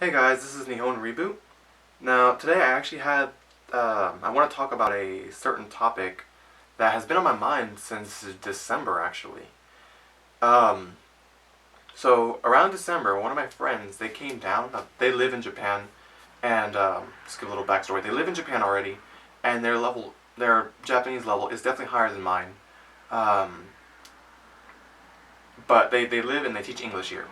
Hey guys, this is Nihon Reboot. Now, today I actually I want to talk about a certain topic that has been on my mind since December, actually. Um, so, around December, one of my friends, they came down. They live in Japan, and just give a little backstory. They live in Japan already, and their Japanese level is definitely higher than mine. Um, but they live and they teach English here.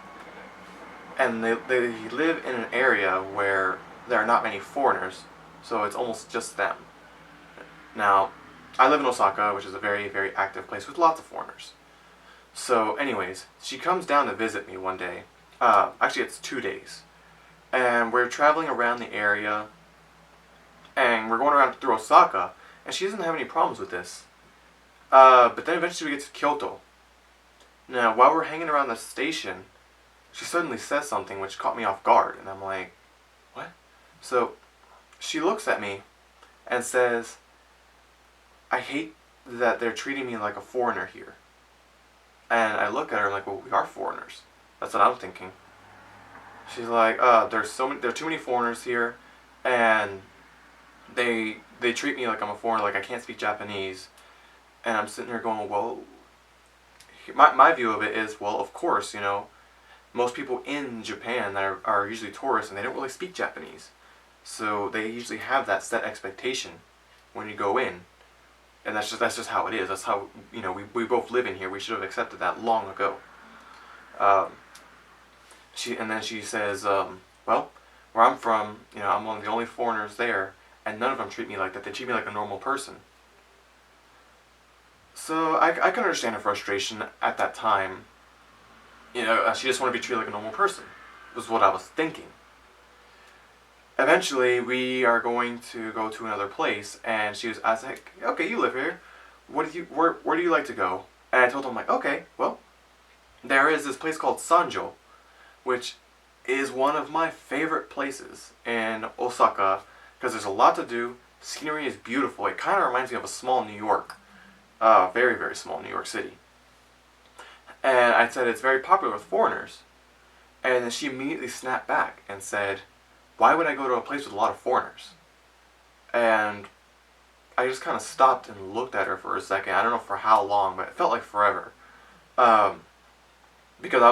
And they live in an area where there are not many foreigners, so it's almost just them. Now, I live in Osaka, which is a very, very active place with lots of foreigners. So, anyways, she comes down to visit me one day. Actually, it's 2 days. And we're traveling around the area, and we're going around through Osaka, and she doesn't have any problems with this. But then eventually we get to Kyoto. Now, while we're hanging around the station, she suddenly says something which caught me off guard, and I'm like, what? So she looks at me and says, I hate that they're treating me like a foreigner here. And I look at her and I'm like, well, we are foreigners. That's what I'm thinking. She's like, there are too many foreigners here, and they treat me like I'm a foreigner, like I can't speak Japanese. And I'm sitting here going, well, my view of it is, well, of course, most people in Japan that are usually tourists and they don't really speak Japanese. So they usually have that set expectation when you go in. And that's just how it is. That's how, we both live in here. We should have accepted that long ago. Um, and then she says, well, where I'm from, I'm one of the only foreigners there, and none of them treat me like that. They treat me like a normal person. So I can understand her frustration at that time. She just wanted to be treated like a normal person, was what I was thinking. Eventually, we are going to go to another place, and I was like, okay, you live here. Where do you like to go? And I told him, like, okay, well, there is this place called Sanjo, which is one of my favorite places in Osaka, because there's a lot to do. Scenery is beautiful. It kind of reminds me of a small New York. Very, very small New York City. And I said it's very popular with foreigners. And then she immediately snapped back and said, why would I go to a place with a lot of foreigners? And I just kind of stopped and looked at her for a second. I don't know for how long, but it felt like forever. Because I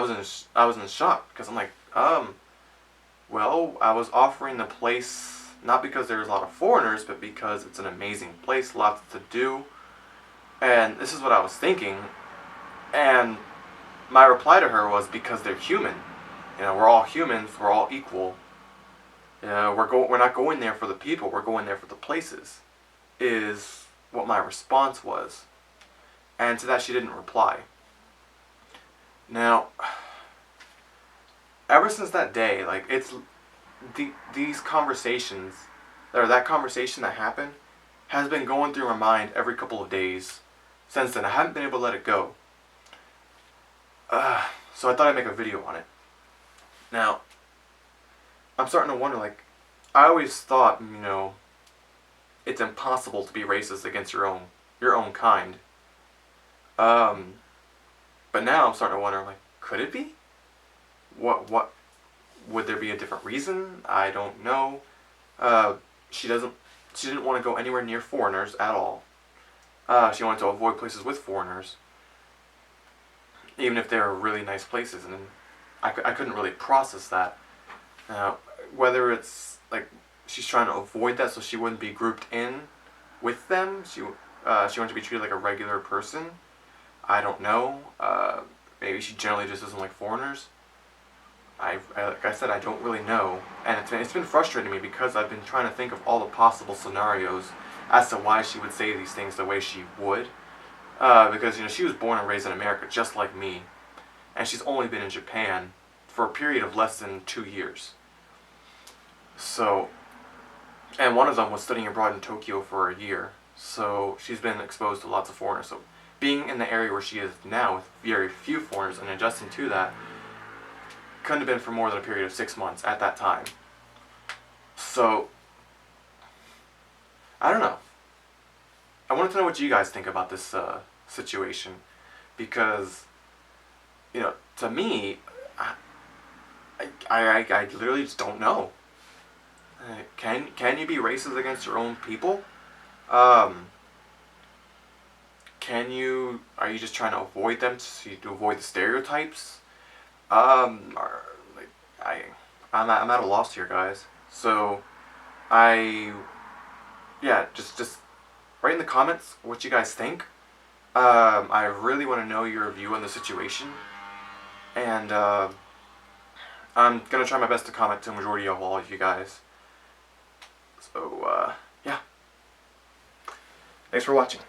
was in shock. Because I'm like, well, I was offering the place not because there's a lot of foreigners, but because it's an amazing place, lots to do. And this is what I was thinking. And my reply to her was because they're human. We're all humans. We're all equal. We're not going there for the people. We're going there for the places. Is what my response was. And to that she didn't reply. Now, ever since that day, like these conversations, or that conversation that happened, has been going through my mind every couple of days since then. I haven't been able to let it go. So I thought I'd make a video on it. Now, I'm starting to wonder, like, I always thought, it's impossible to be racist against your own kind. But now I'm starting to wonder, like, could it be? What would there be a different reason? I don't know. She didn't want to go anywhere near foreigners at all. She wanted to avoid places with foreigners, even if they were really nice places, and I couldn't really process that. Whether it's like she's trying to avoid that so she wouldn't be grouped in with them, she wanted to be treated like a regular person. I don't know. Maybe she generally just doesn't like foreigners. Like I said, I don't really know, and it's been frustrating me because I've been trying to think of all the possible scenarios as to why she would say these things the way she would. Because she was born and raised in America just like me, and she's only been in Japan for a period of less than 2 years. So, and one of them was studying abroad in Tokyo for a year. So she's been exposed to lots of foreigners. So being in the area where she is now with very few foreigners and adjusting to that couldn't have been for more than a period of 6 months at that time. So, I don't know. I wanted to know what you guys think about this situation, because, to me, I literally just don't know. Can you be racist against your own people? Um, are you just trying to avoid them to avoid the stereotypes? Or, like, I'm at a loss here, guys. So, I, yeah, just write in the comments what you guys think. I really want to know your view on the situation, and I'm gonna try my best to comment to a majority of all of you guys. So, yeah. Thanks for watching.